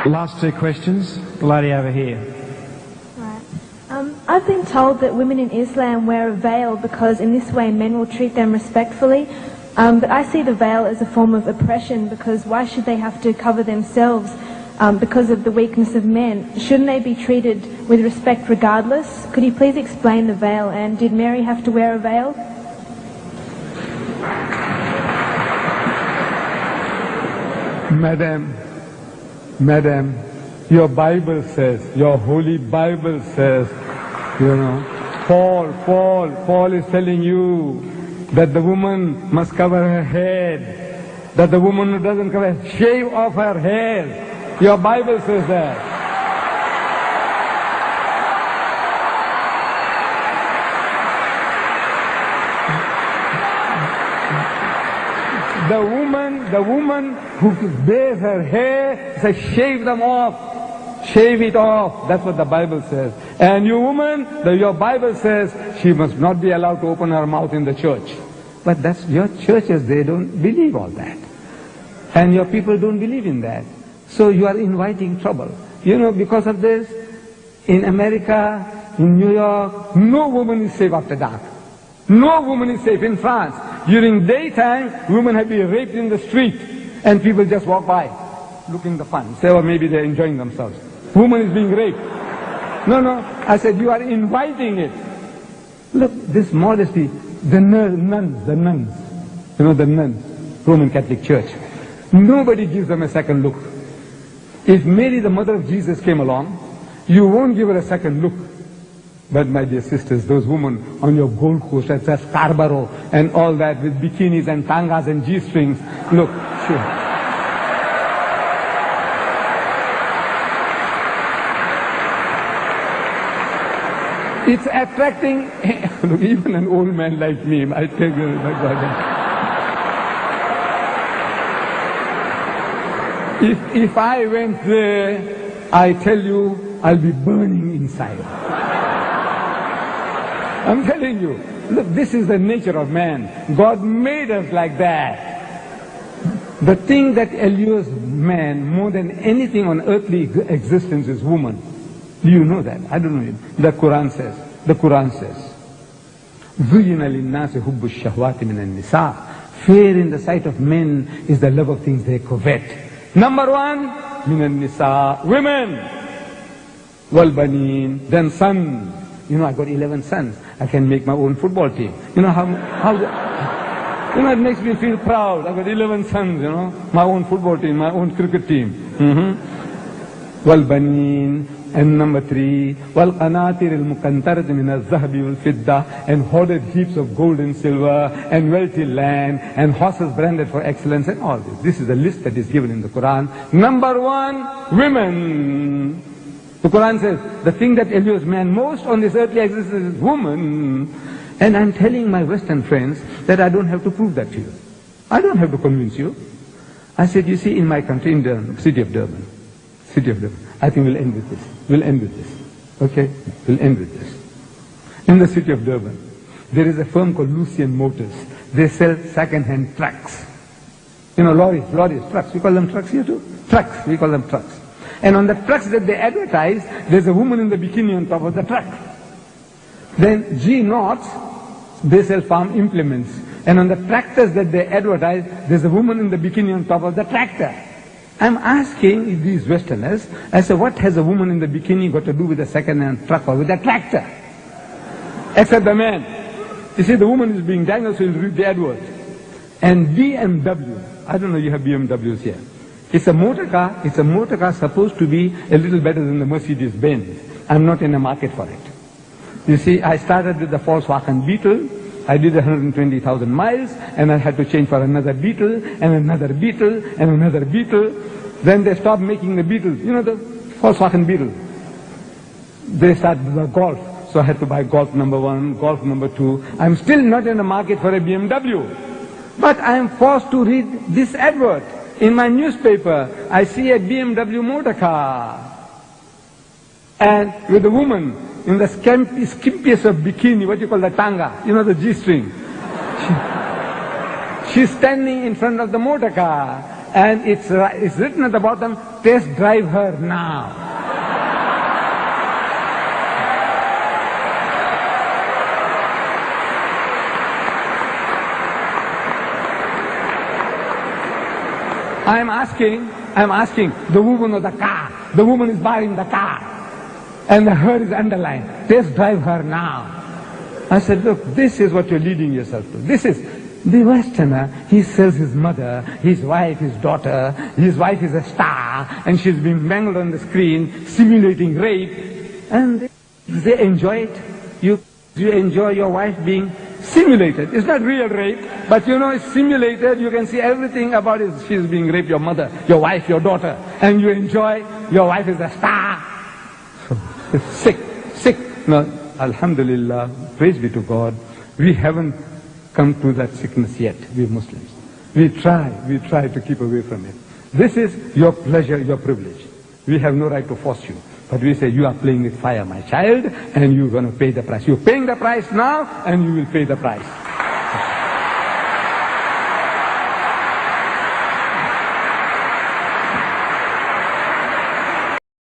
Last two questions. The lady over here. Right. I've been told that women in Islam wear a veil because in this way men will treat them respectfully. But I see the veil as a form of oppression because why should they have to cover themselves because of the weakness of men? Shouldn't they be treated with respect regardless? Could you please explain the veil, and did Mary have to wear a veil? Madam, your Bible says, your holy Bible says, Paul is telling you that the woman must cover her head, that the woman who doesn't cover, shave off her hair. Your Bible says that. The woman who bares her hair says shave them off. Shave it off. That's what the Bible says. And you woman, your Bible says she must not be allowed to open her mouth in the church. But that's your churches, they don't believe all that. And your people don't believe in that. So you are inviting trouble. Because of this, in America, in New York, no woman is safe after dark. No woman is safe. In France, during daytime, women have been raped in the street, and people just walk by, looking the fun. Say, or maybe they're enjoying themselves. Woman is being raped. No, I said, you are inviting it. Look, this modesty, the nuns, the nuns, Roman Catholic Church, nobody gives them a second look. If Mary, the mother of Jesus, came along, you won't give her a second look. But my dear sisters, those women on your Gold Coast at Scarborough and all that with bikinis and tangas and G-strings, look, sure. It's attracting, look, even an old man like me, I tell you, my God. If I went there, I tell you, I'll be burning inside. I'm telling you, look, this is the nature of man. God made us like that. The thing that allures man more than anything on earthly existence is woman. Do you know that? I don't know. The Quran says, زُيِّنَ لِلنَّاسِ حُبُّ الشَّهْوَاتِ مِنَ النِّسَاءِ. Fear in the sight of men is the love of things they covet. Number one, مِنَ النِّسَاءِ, women. وَالْبَنِينَ, then sons. I got 11 sons. I can make my own football team. It makes me feel proud. I got 11 sons, my own football team, my own cricket team. وَالْبَنِينَ. And number three, وَالْقَنَاطِرِ الْمُقَنْطَرَةِ مِنَ الذَّهَبِ وَالْفِضَّةِ, and hoarded heaps of gold and silver, and wealthy land, and horses branded for excellence, and all this. This is the list that is given in the Quran. Number one, women. The Quran says, the thing that allures man most on this earthly existence is woman. And I'm telling my Western friends that I don't have to prove that to you. I don't have to convince you. I said, you see, in my country, in the city of Durban, I think we'll end with this. Okay? We'll end with this. In the city of Durban, there is a firm called Lucien Motors. They sell second-hand trucks. Lorries, trucks. We call them trucks here too? Trucks. We call them trucks. And on the trucks that they advertise, there's a woman in the bikini on top of the truck. Then G-Knots, they sell farm implements. And on the tractors that they advertise, there's a woman in the bikini on top of the tractor. I'm asking these Westerners, I say, what has a woman in the bikini got to do with a second-hand truck or with a tractor? Except the man. You see, the woman is being dangled, so you'll read the advert. And BMW, I don't know, you have BMWs here. It's a motor car supposed to be a little better than the Mercedes-Benz. I'm not in the market for it. You see, I started with the Volkswagen Beetle. I did 120,000 miles, and I had to change for another Beetle, and another Beetle, and another Beetle. Then they stopped making the Beetles. The Volkswagen Beetle. They started the Golf. So I had to buy Golf number 1, Golf number 2. I'm still not in the market for a BMW. But I am forced to read this advert. In my newspaper, I see a BMW motor car. And with a woman in the skimpiest of bikini, what you call the tanga, the G-string. She's standing in front of the motor car. And it's written at the bottom, test drive her now. I'm asking the woman of the car. The woman is buying the car. And the her is underlined. Test drive her now. I said, look, this is what you're leading yourself to. This is the Westerner. He sells his mother, his wife, his daughter. His wife is a star, and she's being mangled on the screen, simulating rape. And they enjoy it. You enjoy your wife being simulated. It's not real rape, but you know it's simulated. You can see everything about it. She's being raped, your mother, your wife, your daughter. And you enjoy, your wife is a star. So, it's sick. No, alhamdulillah, praise be to God. We haven't come to that sickness yet, we Muslims. We try to keep away from it. This is your pleasure, your privilege. We have no right to force you. But we say, you are playing with fire, my child, and you're going to pay the price. You're paying the price now, and you will pay the price.